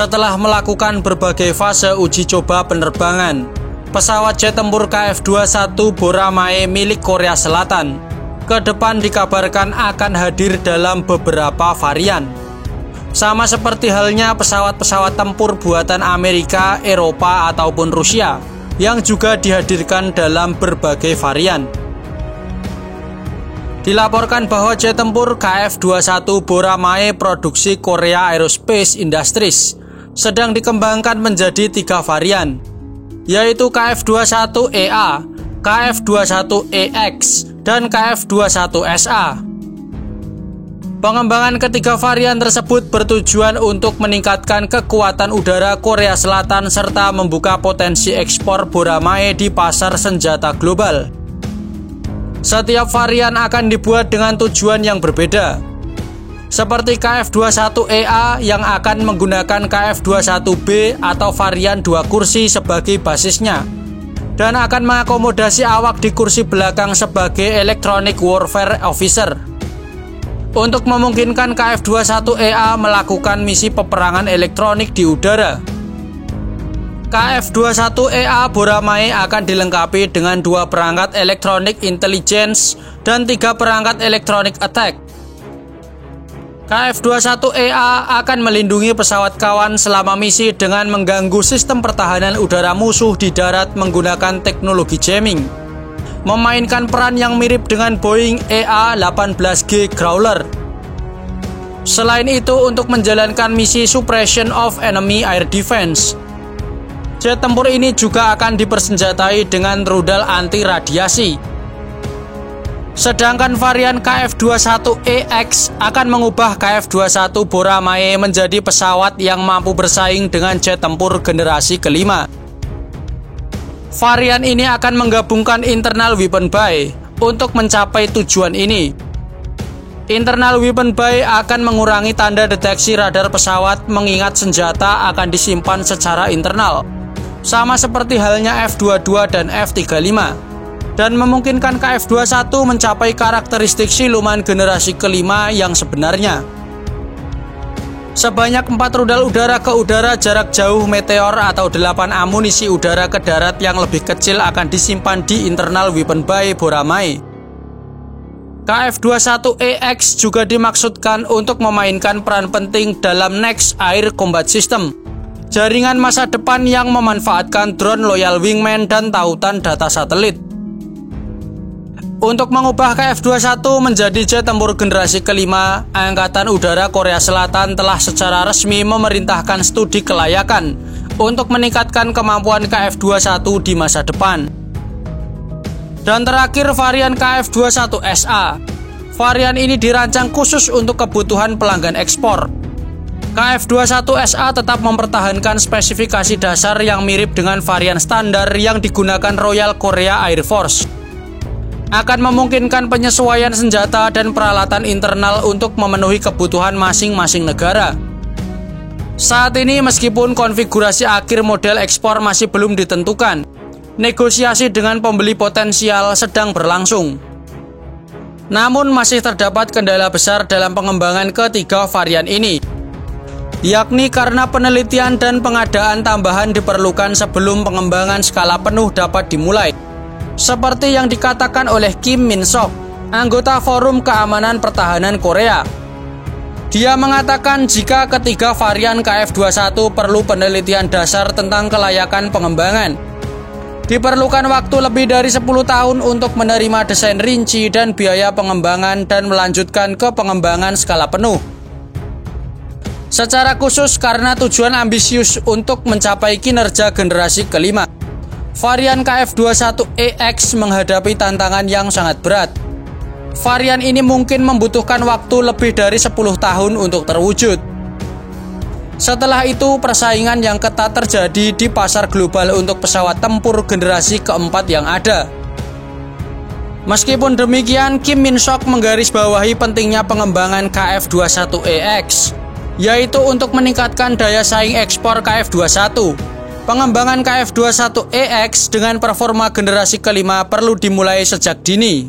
Setelah melakukan berbagai fase uji coba penerbangan, pesawat jet tempur KF-21 Boramae milik Korea Selatan ke depan dikabarkan akan hadir dalam beberapa varian. Sama seperti halnya pesawat-pesawat tempur buatan Amerika, Eropa, ataupun Rusia yang juga dihadirkan dalam berbagai varian. Dilaporkan bahwa jet tempur KF-21 Boramae produksi Korea Aerospace Industries sedang dikembangkan menjadi 3 varian, yaitu KF-21EA, KF-21EX, dan KF-21SA. Pengembangan ketiga varian tersebut bertujuan untuk meningkatkan kekuatan udara Korea Selatan serta membuka potensi ekspor Boramae di pasar senjata global. Setiap varian akan dibuat dengan tujuan yang berbeda, seperti KF-21EA yang akan menggunakan KF-21B atau varian 2 kursi sebagai basisnya, dan akan mengakomodasi awak di kursi belakang sebagai Electronic Warfare Officer untuk memungkinkan KF-21EA melakukan misi peperangan elektronik di udara. KF-21EA Boramae akan dilengkapi dengan 2 perangkat elektronik intelligence dan 3 perangkat elektronik attack. KF-21EA akan melindungi pesawat kawan selama misi dengan mengganggu sistem pertahanan udara musuh di darat menggunakan teknologi jamming, memainkan peran yang mirip dengan Boeing EA-18G Growler. Selain itu, untuk menjalankan misi Suppression of Enemy Air Defense, jet tempur ini juga akan dipersenjatai dengan rudal anti radiasi. Sedangkan varian KF-21EX akan mengubah KF-21 Boramae menjadi pesawat yang mampu bersaing dengan jet tempur generasi kelima. Varian ini akan menggabungkan internal weapon buy untuk mencapai tujuan ini. Internal weapon buy akan mengurangi tanda deteksi radar pesawat mengingat senjata akan disimpan secara internal, sama seperti halnya F-22 dan F-35, dan memungkinkan KF-21 mencapai karakteristik siluman generasi kelima yang sebenarnya. Sebanyak 4 rudal udara ke udara jarak jauh Meteor atau 8 amunisi udara ke darat yang lebih kecil akan disimpan di internal weapon buy Boramae. KF-21EX juga dimaksudkan untuk memainkan peran penting dalam Next Air Combat System, jaringan masa depan yang memanfaatkan drone Loyal Wingman dan tautan data satelit. Untuk mengubah KF-21 menjadi jet tempur generasi kelima, Angkatan Udara Korea Selatan telah secara resmi memerintahkan studi kelayakan untuk meningkatkan kemampuan KF-21 di masa depan. Dan terakhir, varian KF-21SA. Varian ini dirancang khusus untuk kebutuhan pelanggan ekspor. KF-21SA tetap mempertahankan spesifikasi dasar yang mirip dengan varian standar yang digunakan Royal Korea Air Force. Akan memungkinkan penyesuaian senjata dan peralatan internal untuk memenuhi kebutuhan masing-masing negara. Saat ini, meskipun konfigurasi akhir model ekspor masih belum ditentukan, negosiasi dengan pembeli potensial sedang berlangsung. Namun masih terdapat kendala besar dalam pengembangan ketiga varian ini, yakni karena penelitian dan pengadaan tambahan diperlukan sebelum pengembangan skala penuh dapat dimulai. Seperti yang dikatakan oleh Kim Min Sok, anggota Forum Keamanan Pertahanan Korea. Dia mengatakan jika ketiga varian KF-21 perlu penelitian dasar tentang kelayakan pengembangan. Diperlukan waktu lebih dari 10 tahun untuk menerima desain rinci dan biaya pengembangan dan melanjutkan ke pengembangan skala penuh. Secara khusus karena tujuan ambisius untuk mencapai kinerja generasi kelima, varian KF-21EX menghadapi tantangan yang sangat berat. Varian ini mungkin membutuhkan waktu lebih dari 10 tahun untuk terwujud. Setelah itu, persaingan yang ketat terjadi di pasar global untuk pesawat tempur generasi keempat yang ada. Meskipun demikian, Kim Min Sok menggarisbawahi pentingnya pengembangan KF-21EX, yaitu untuk meningkatkan daya saing ekspor KF-21. Pengembangan KF-21EX dengan performa generasi kelima perlu dimulai sejak dini.